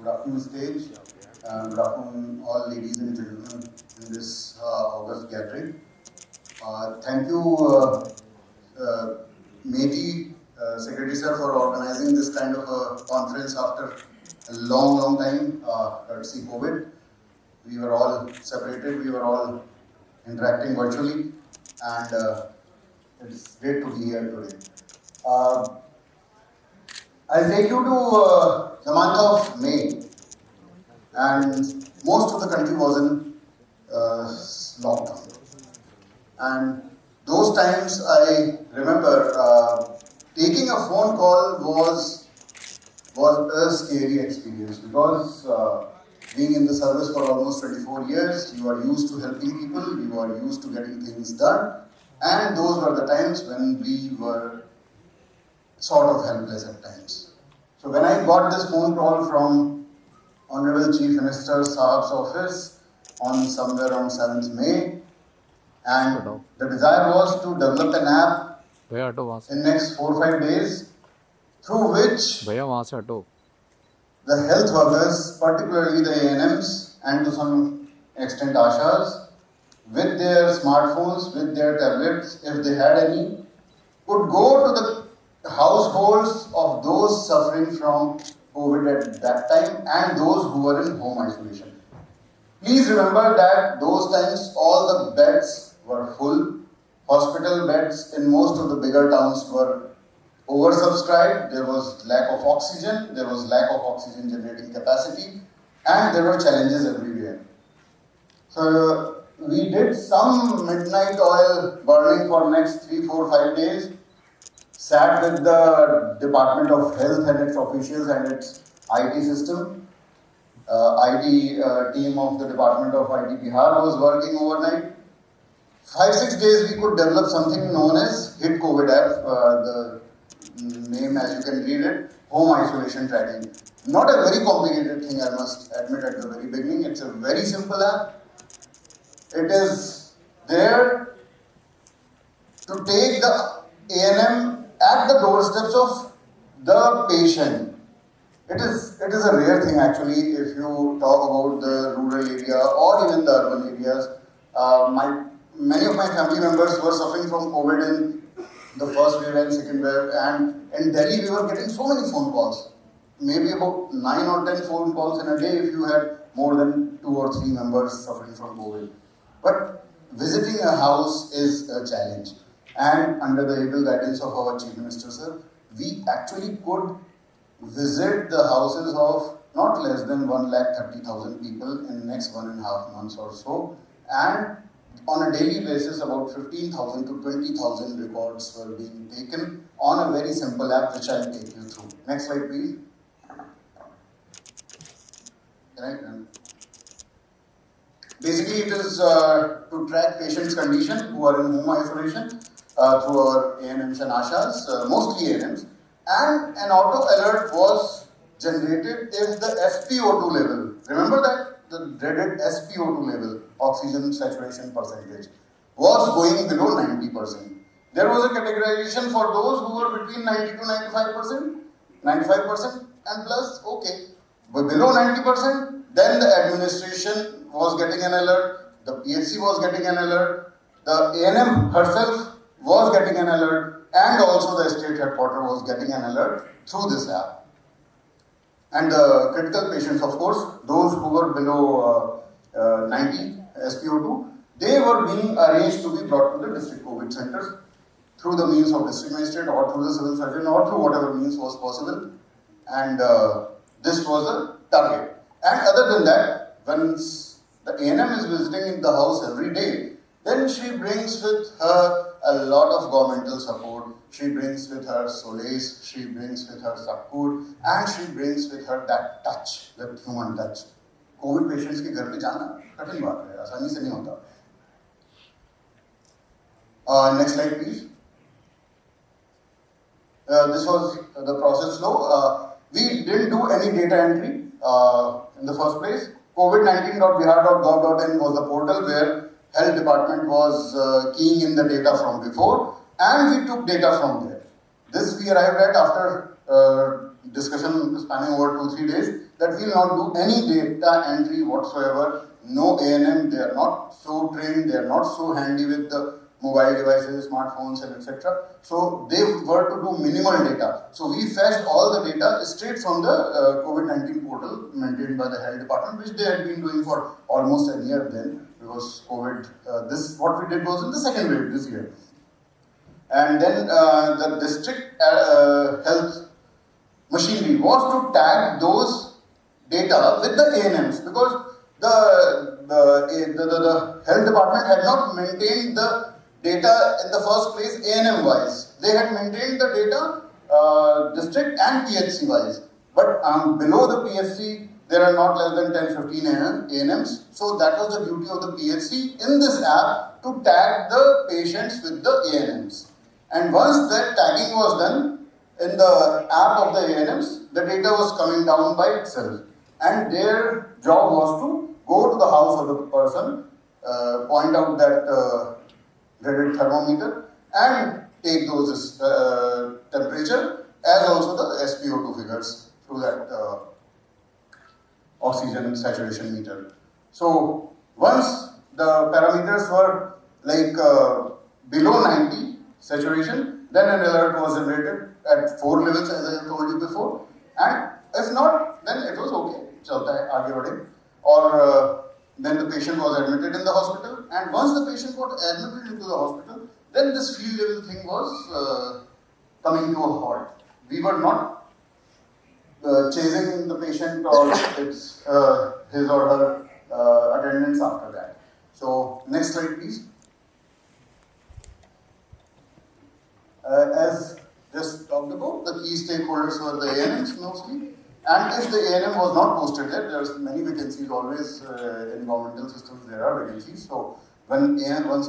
afternoon stage. Good afternoon, all ladies and gentlemen in this August gathering. Thank you, MeitY Secretary Sir, for organizing this kind of a conference after a long time, courtesy COVID. We were all separated, we were all interacting virtually, and it's great to be here today. I'll take you to the month of May, and most of the country was in lockdown. And those times I remember taking a phone call was a scary experience, because being in the service for almost 24 years, you are used to helping people, you are used to getting things done, and those were the times when we were sort of helpless at times. So when I got this phone call from Honorable Chief Minister Saab's office on somewhere around 7th May, and the desire was to develop an app in next 4 or 5 days, through which the health workers, particularly the ANMs and to some extent Ashas, with their smartphones, with their tablets, if they had any, could go to the households of those suffering from COVID at that time and those who were in home isolation. Please remember that those times all the beds were full. Hospital beds in most of the bigger towns were oversubscribed. There was lack of oxygen, there was lack of oxygen generating capacity, and there were challenges everywhere. So we did some midnight oil burning for next 3, 4, 5 days. Sat with the Department of Health and its officials and its IT system. IT team of the Department of IT Bihar was working overnight. 5-6 days we could develop something known as HIT COVID app. The name, as you can read it, home isolation tracking. Not a very complicated thing, I must admit at the very beginning. It's a very simple app. It is there to take the ANM at the doorsteps of the patient. It is a rare thing actually if you talk about the rural area or even the urban areas. Many of my family members were suffering from COVID in the first wave and second wave, and in Delhi we were getting so many phone calls. Maybe about 9 or 10 phone calls in a day if you had more than 2 or 3 members suffering from COVID. But visiting a house is a challenge. And under the able guidance of our Chief Minister, sir, we actually could visit the houses of not less than 130,000 people in the next 1.5 months or so. And on a daily basis, about 15,000 to 20,000 records were being taken on a very simple app, which I'll take you through. Next slide, please. Basically, it is to track patients' condition who are in home isolation through our ANMs and ASHAs, mostly ANMs. And an auto alert was generated if the SpO2 level, remember that? The dreaded SpO2 level, oxygen saturation percentage, was going below 90%. There was a categorization for those who were between 90 to 95%, 95% and plus, okay. But below 90%, then the administration was getting an alert, the PHC was getting an alert, the ANM herself was getting an alert, and also the state headquarters was getting an alert through this app. And the critical patients, of course, those who were below 90 SpO2, they were being arranged to be brought to the district COVID centers through the means of district magistrate or through the civil surgeon or through whatever means was possible. And this was the target. And other than that, when the ANM is visiting in the house every day, then she brings with her a lot of governmental support. She brings with her solace, she brings with her support, and she brings with her that touch, that human touch. COVID patients के घर पे जाना कठिन बात है, आसानी से नहीं होता. Next slide, please. This was the process flow. We didn't do any data entry in the first place. COVID19.bihar.gov.in was the portal where Health Department was keying in the data from before, and we took data from there. This we arrived at after discussion spanning over 2-3 days. that we will not do any data entry whatsoever. No ANM, they are not so trained, they are not so handy with the mobile devices, smartphones and etc. So they were to do minimal data. So we fetched all the data straight from the COVID-19 portal maintained by the health department, which they had been doing for almost a year then, because COVID, this what we did was in the second wave this year. And then the district health machinery was to tag those data with the ANMs, because the health department had not maintained the data in the first place ANM wise. They had maintained the data district and PHC wise. But below the PHC, there are not less than 10-15 ANMs. So that was the duty of the PHC in this app to tag the patients with the ANMs. And once that tagging was done in the app of the ANMs, the data was coming down by itself. And their job was to go to the house of the person, point out that graded thermometer and take those temperature as also the SpO2 figures through that oxygen saturation meter. So once the parameters were like below 90 saturation, then an alert was generated at 4 levels, as I told you before, and if not, then it was okay. Chalta hai, aage बढ़े. Or then the patient was admitted in the hospital, and once the patient got admitted into the hospital, then this field level thing was coming to a halt. We were not chasing the patient or its, his or her attendance after that. So next slide please. As just talked about, the key stakeholders were the ANMs mostly. And if the ANM was not posted there, there's many vacancies always in governmental systems, there are vacancies. So once ANM was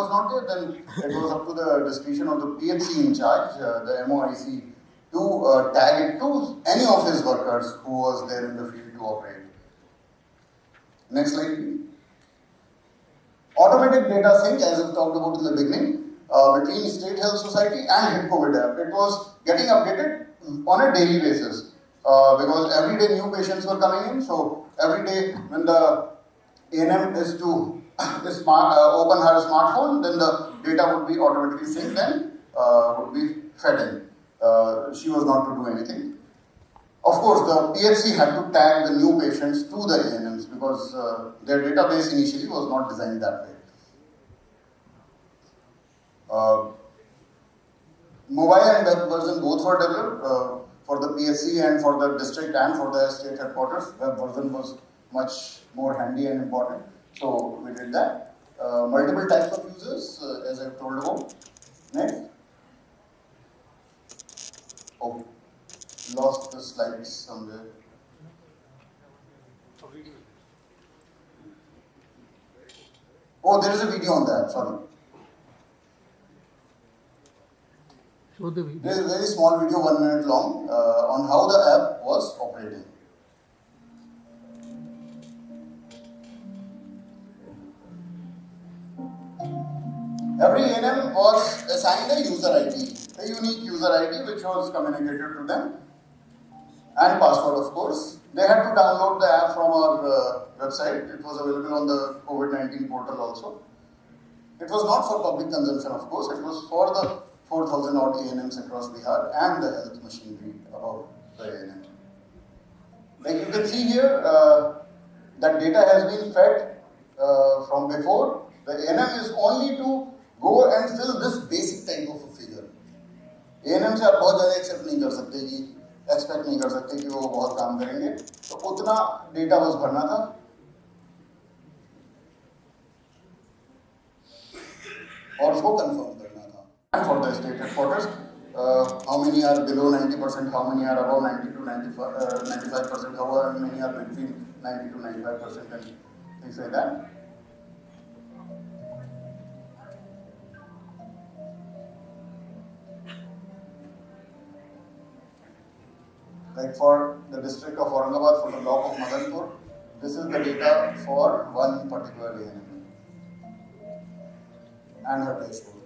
not there, then it was up to the discretion of the PHC in charge, the MOIC, to tag it to any of his workers who was there in the field to operate. Next slide please. Automatic data sync, as I talked about in the beginning, between State Health Society and HitCovid app. It was getting updated on a daily basis. Because every day new patients were coming in, so every day when the ANM is to open her smartphone, then the data would be automatically synced and would be fed in. She was not to do anything. Of course, the PHC had to tag the new patients to the ANMs because their database initially was not designed that way. Mobile and web version both were developed. For the PHC and for the district and for the state headquarters, web version was much more handy and important. So we did that. Multiple types of users, as I've told about. Next. Oh, lost the slides somewhere. Oh, there is a video on that, sorry. There is a very small video, 1 minute long, on how the app was operating. Every ANM was assigned a user ID, a unique user ID which was communicated to them, and password of course. They had to download the app from our website. It was available on the COVID-19 portal also. It was not for public consumption of course, it was for the 4,000 odd ANMs across Bihar and the health machinery above the ANM. Like you can see here, that data has been fed from before. The ANM is only to go and fill this basic type of a figure. ANM से आप बहुत ज़्यादा accept नहीं कर सकते कि expect नहीं कर सकते कि वो बहुत काम करेंगे. तो उतना डेटा बस भरना था. और उसको कंफर्म करना था. And for the state headquarters, how many are below 90%, how many are above 90 to 95%, how many are between 90 to 95% and things like that. Like for the district of Aurangabad, for the block of Madanpur, this is the data for one particular ANM and her dashboard.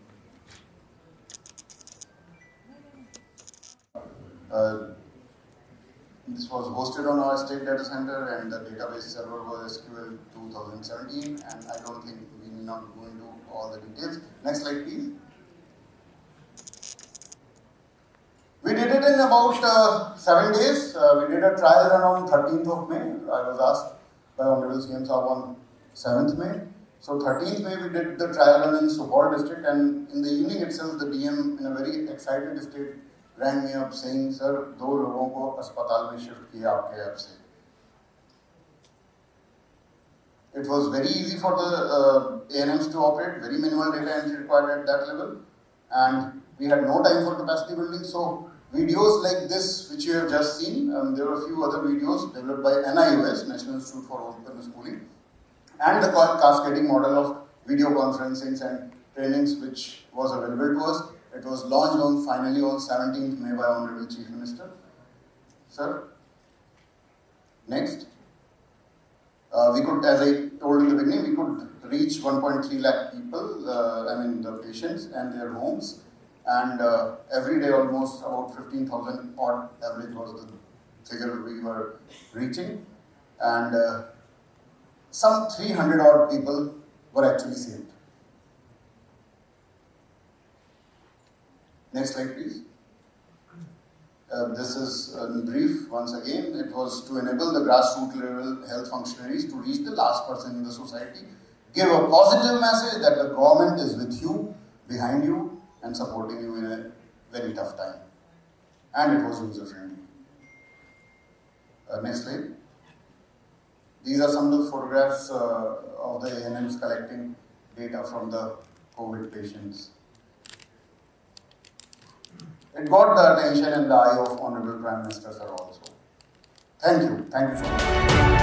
This was hosted on our state data center, and the database server was SQL 2017, and I don't think we need not go into all the details. Next slide, please. We did it in about 7 days. We did a trial run on 13th of May. I was asked by Honorable CM Saab on 7th May. So 13th May we did the trial run in Supaul district, and in the evening itself the DM in a very excited state rang me up saying, "Sir, 2 लोगों को अस्पताल में shift किया आपके app से." It was very easy for the ANMs to operate, very minimal data entry required at that level, and we had no time for capacity building. So videos like this, which you have just seen, there were a few other videos developed by NIOS, National Institute for Open Schooling, and the cascading model of video conferencings and trainings which was available to us. It was launched finally on 17th May by Honorable Chief Minister. Sir, next. We could, as I told in the beginning, we could reach 1.3 lakh people, the patients and their homes. And every day almost about 15,000 odd average was the figure we were reaching. And some 300 odd people were actually saved. Next slide, please. This is in brief. Once again, it was to enable the grassroots level health functionaries to reach the last person in the society, give a positive message that the government is with you, behind you, and supporting you in a very tough time. And it was user-friendly. Next slide. These are some of the photographs of the ANMs collecting data from the COVID patients. It got the attention and the eye of Honorable Prime Minister, sir, also. Thank you. Thank you so much.